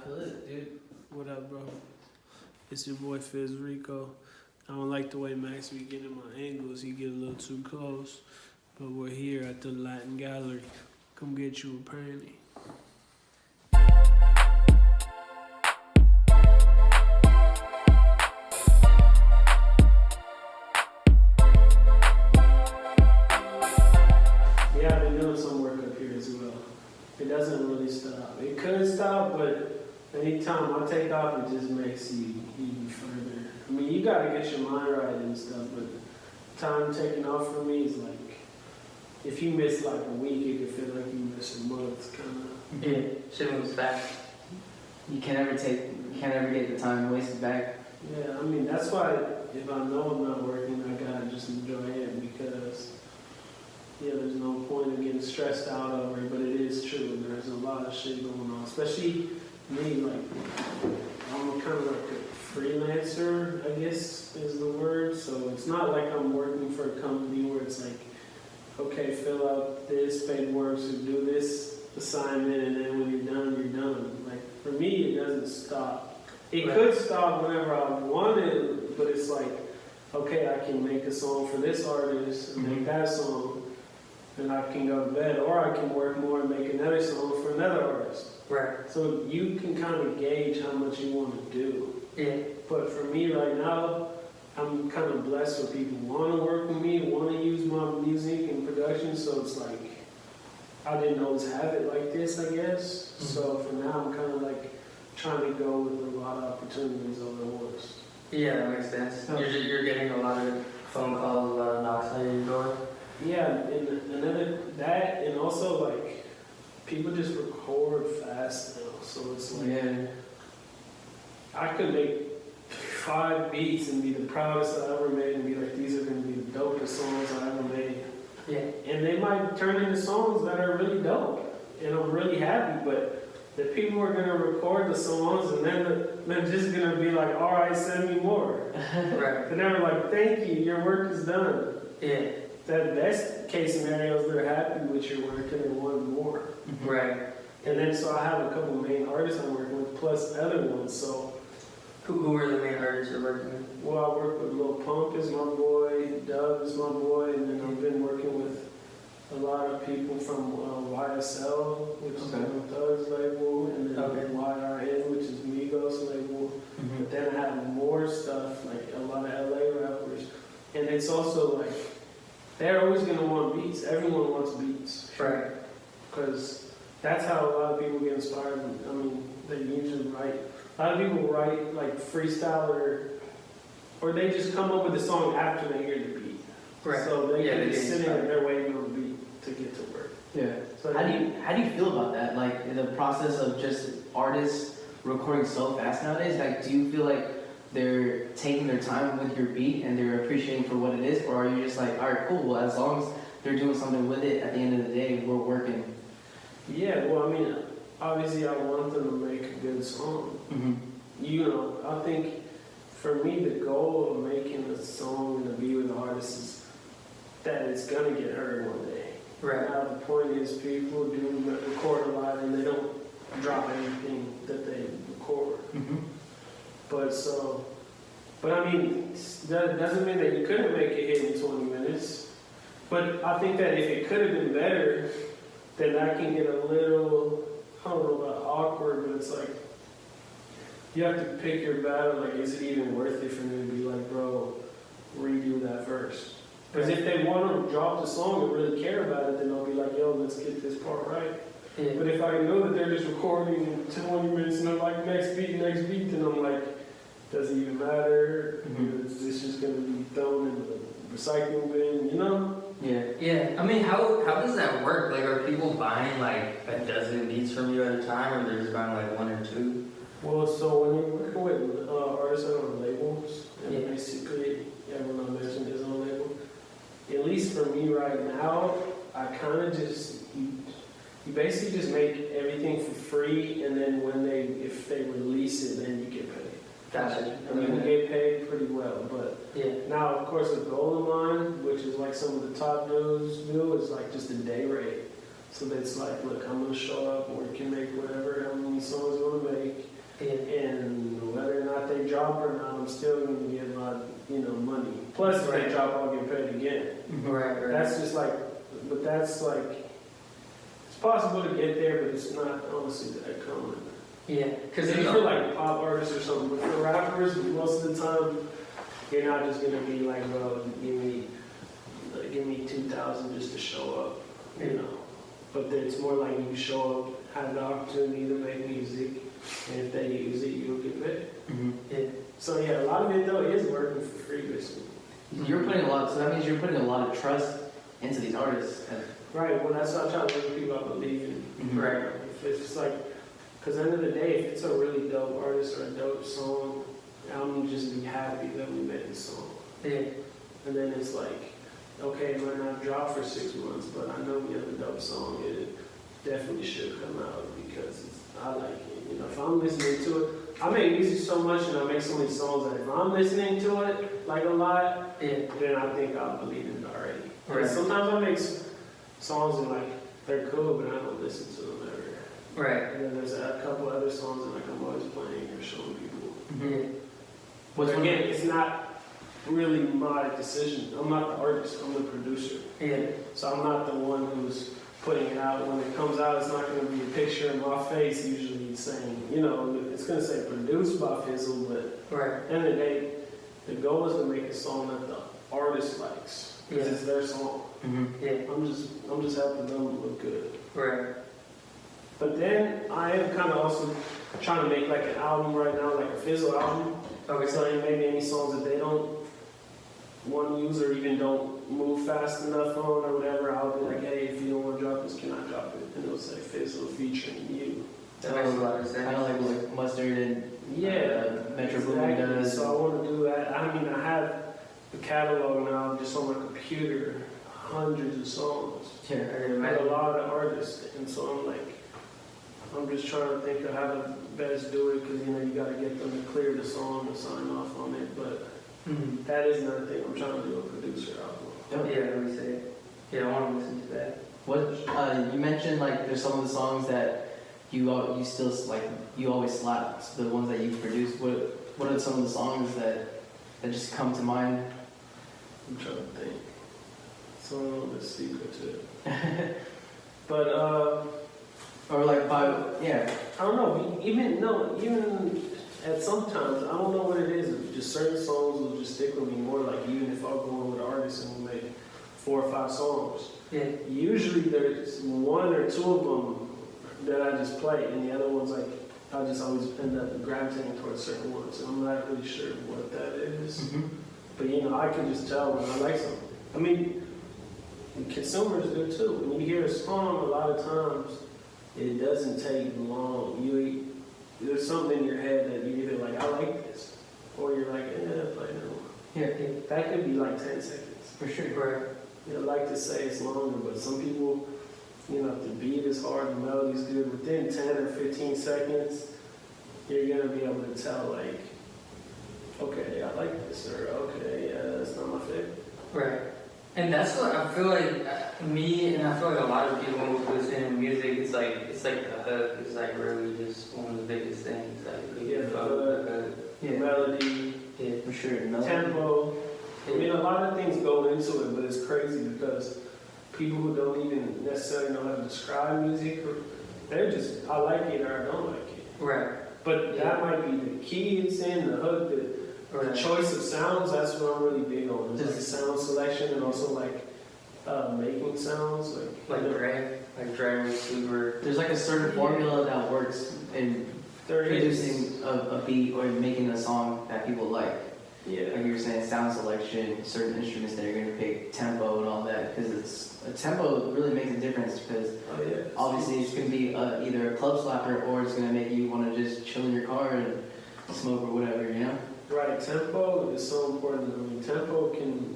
Good, dude. What up, bro? It's your boy Fizzle. I don't like the way Max be getting my angles. He get a little too close. But we're here at the Latin Gallery. Come get you a panty. Yeah, I've been doing some work up here as well. It doesn't really stop. It could stop, but anytime I take off, it just makes you even further. I mean, you gotta get your mind right and stuff, but time taking off for me is like, if you miss like a week, it could feel like you miss a month, kind of. Yeah, shit moves fast. You can't ever get the time wasted back. Yeah, I mean, that's why if I know I'm not working, I gotta just enjoy it because, yeah, there's no point in getting stressed out over it, but it is true. There's a lot of shit going on, especially me, like, I'm kind of like a freelancer, I guess is the word. So it's not like I'm working for a company where it's like, okay, fill out this paperwork, so do this assignment, and then when you're done, you're done. Like, for me, it doesn't stop. It could stop whenever I wanted, but it's like, okay, I can make a song for this artist and make that song, and I can go to bed, or I can work more and make another song for another artist. Right. So you can kind of gauge how much you want to do. Yeah. But for me right now, I'm kind of blessed where people want to work with me, want to use my music and production, so it's like, I didn't always have it like this, I guess. Mm-hmm. So for now, I'm kind of like trying to go with a lot of opportunities all at once. Yeah, that makes sense. You're getting a lot of phone calls, a lot of knocks on your door. Yeah, and another, that, and also like, people just record fast now, so it's like, I could make 5 beats and be the proudest I ever made and be like, these are going to be the dopest songs I ever made. Yeah. And they might turn into songs that are really dope, and I'm really happy, but the people are going to record the songs and then they're just going to be like, all right, send me more. Right. And they're like, thank you, your work is done. Yeah. That best case scenario is they're happy with your work and they want more. Right. And then so I have a couple main artists I'm working with, plus other ones. So who are the main artists you're working with? Well, I work with Lil Pump is my boy, Dub is my boy, and then I've been working with a lot of people from YSL, which is Thug's label, and then YRN, which is Migos label. Mm-hmm. But then I have more stuff, like a lot of LA rappers. And it's also like, they're always going to want beats. Everyone wants beats. Right. Because that's how a lot of people get inspired. I mean, they usually write. A lot of people write like freestyle or they just come up with the song after they hear the beat. Right. So they can be sitting there, they're waiting on the beat to get to work. Yeah. So how do you feel about that? Like in the process of just artists recording so fast nowadays, like do you feel like they're taking their time with your beat and they're appreciating for what it is, or are you just like, all right, cool, well, as long as they're doing something with it, at the end of the day, we're working? Yeah, well, I mean, obviously I want them to make a good song. Mm-hmm. You know, I think for me, the goal of making a song and to be with an artist is that it's going to get heard one day. Right. Now, the point is people do record a lot and they don't drop anything that they record. Mm-hmm. But I mean, that doesn't mean that you couldn't make it hit in 20 minutes. But I think that if it could have been better, then that can get a little, I don't know about awkward, but it's like, you have to pick your battle, like, is it even worth it for me to be like, bro, redo that first? Because if they want to drop the song and really care about it, then they'll be like, yo, let's get this part right. Yeah. But if I know that they're just recording in 20 minutes and they're like, next beat, then I'm like, does it even matter? Mm-hmm. Is this just going to be thrown in the recycling bin, you know? Yeah. Yeah. I mean, how does that work? Like, are people buying like a dozen beats from you at a time, or they're just buying like 1 or 2? Well, so when you're working with artists on labels, and basically everyone I mentioned is on label, at least for me right now, I kind of just, you basically just make everything for free, and then if they release it, then you get paid. Gotcha. I mean, we get paid pretty well, but now, of course, the goal of mine, which is like some of the top dudes do, is like just a day rate. So that's like, look, I'm going to show up, or you can make whatever, how many songs you want to make, money. Plus, if they drop, I'll get paid again. Right. That's just like, but that's like, it's possible to get there, but it's not honestly that common. Yeah, Because if you're like pop artists or something, but for rappers, most of the time, you're not just gonna be like, well, give me 2,000 just to show up, But it's more like you show up, have the opportunity to make music, and if they use it, you'll get paid. Yeah. So yeah, a lot of it though is working for free, basically. You're putting a lot, so that means you're putting a lot of trust into these artists. Right. Well, that's what I try to make people I believe in. Right. If it's like, because at the end of the day, if it's a really dope artist or a dope song, I'm just be happy that we made this song. Yeah. And then it's like, okay, it might not drop for 6 months, but I know we have a dope song. It definitely should come out because I like it. If I'm listening to it, I make music so much and I make so many songs that if I'm listening to it like a lot, then I think I believe in it already. Right. Sometimes I make songs and like they're cool, but I don't listen to them ever. Right. And then there's a couple other songs that like I'm always playing or showing people. Yeah. But again, it's not really my decision. I'm not the artist. I'm the producer. Yeah. So I'm not the one who's putting it out. When it comes out, it's not going to be a picture of my face usually saying, it's going to say produced by Fizzle, but Right. at the end of the day, the goal is to make a song that the artist likes. Because it's their song. Yeah. I'm just helping them look good. Right. But then I am kind of also trying to make like an album right now, like a Fizzle album. Okay. So maybe any songs that they don't want to use or even don't move fast enough on or whatever, I'll be like, hey, if you don't want to drop this, can I drop it? And it'll say Fizzle featuring you. That makes a lot of sense. Kind of like Mustard and Metro Boomin exactly. does. So I want to do that. I mean, I have the catalog now just on my computer, hundreds of songs. Yeah, I I can met a imagine. lot of artists, and so I'm just trying to think of how to best do it because you got to get them to clear the song and sign off on it. But that is another thing. I'm trying to do a producer album. Yeah, let me say it. Yeah, I want to listen to that. What you mentioned, like there's some of the songs that you still like you always slap, the ones that you've produced. What are some of the songs that just come to mind? I'm trying to think. So let's see to it. But Or like by I don't know. Even at sometimes I don't know what it is. Just certain songs will just stick with me more. Like even if I'll go in with an artist and we'll make 4 or 5 songs. Yeah. Usually there's 1 or 2 of them that I just play, and the other ones like I just always end up gravitating towards certain ones. And I'm not really sure what that is. But I can just tell when I like something. I mean, consumers do too. When you hear a song, a lot of times it doesn't take long. There's something in your head that you either like, I like this, or you're like, play no more. Yeah, That could be like 10 seconds. for sure. Right. I like to say it's longer, but some people, if the beat is hard, the melody's good, within 10 or 15 seconds, you're gonna be able to tell like, okay, I like this, or okay, that's not my favorite. Right. And that's what I feel like me and I feel like a lot of people who listen to music, it's like the hook is like really just one of the biggest things. Like The melody, For sure. tempo. I mean, a lot of things go into it, but it's crazy because people who don't even necessarily know how to describe music, they're just, I like it or I don't like it. Right. But that might be the key it's in, the hook, the choice of sounds, that's what I'm really big on. Is like sound selection and also like making sounds. Like Dre was super. There's like a certain formula that works in producing a beat or making a song that people like. Yeah. Like you were saying, sound selection, certain instruments that you're going to pick, tempo and all that, because a tempo really makes a difference because obviously it's going to be either a club slapper or it's going to make you want to just chill in your car and smoke or whatever, Right, tempo is so important. I mean, tempo can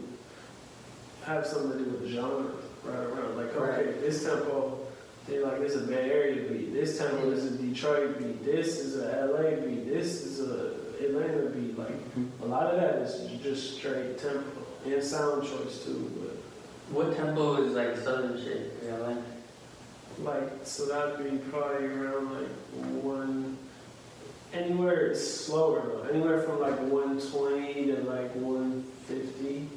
have something to do with genre right around. Like, okay, this tempo, they're like, this is a Bay Area beat. This tempo is a Detroit beat. This is a LA beat. This is a Atlanta beat. Like, a lot of that is just straight tempo and sound choice too. But What tempo is like southern shit? so that'd be probably around like Anywhere slower though, anywhere from like 120 to like 150.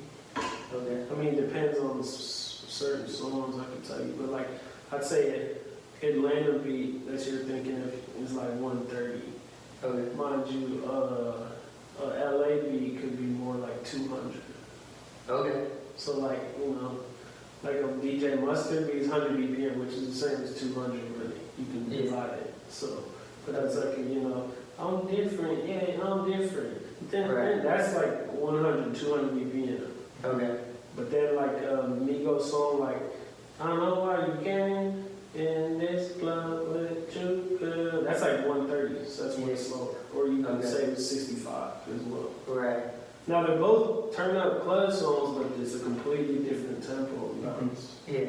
Okay. I mean, it depends on certain songs, I can tell you, but like I'd say Atlanta beat that you're thinking of is like 130. Okay. Mind you, LA beat could be more like 200. Okay. So like, you know, like a DJ Mustard beats 100 BPM, which is the same as 200 really. You can divide it. So, but that's like, you know, I'm different, yeah, I'm different. Then Right. that's like 100, 200 BPM. Okay. But then like Migos song like, I don't know why you came in this club with you, girl. That's like 130, so that's way slower. Or you can say it's 65 as well. Right. Now they're both turn up club songs, but it's a completely different tempo. Yeah.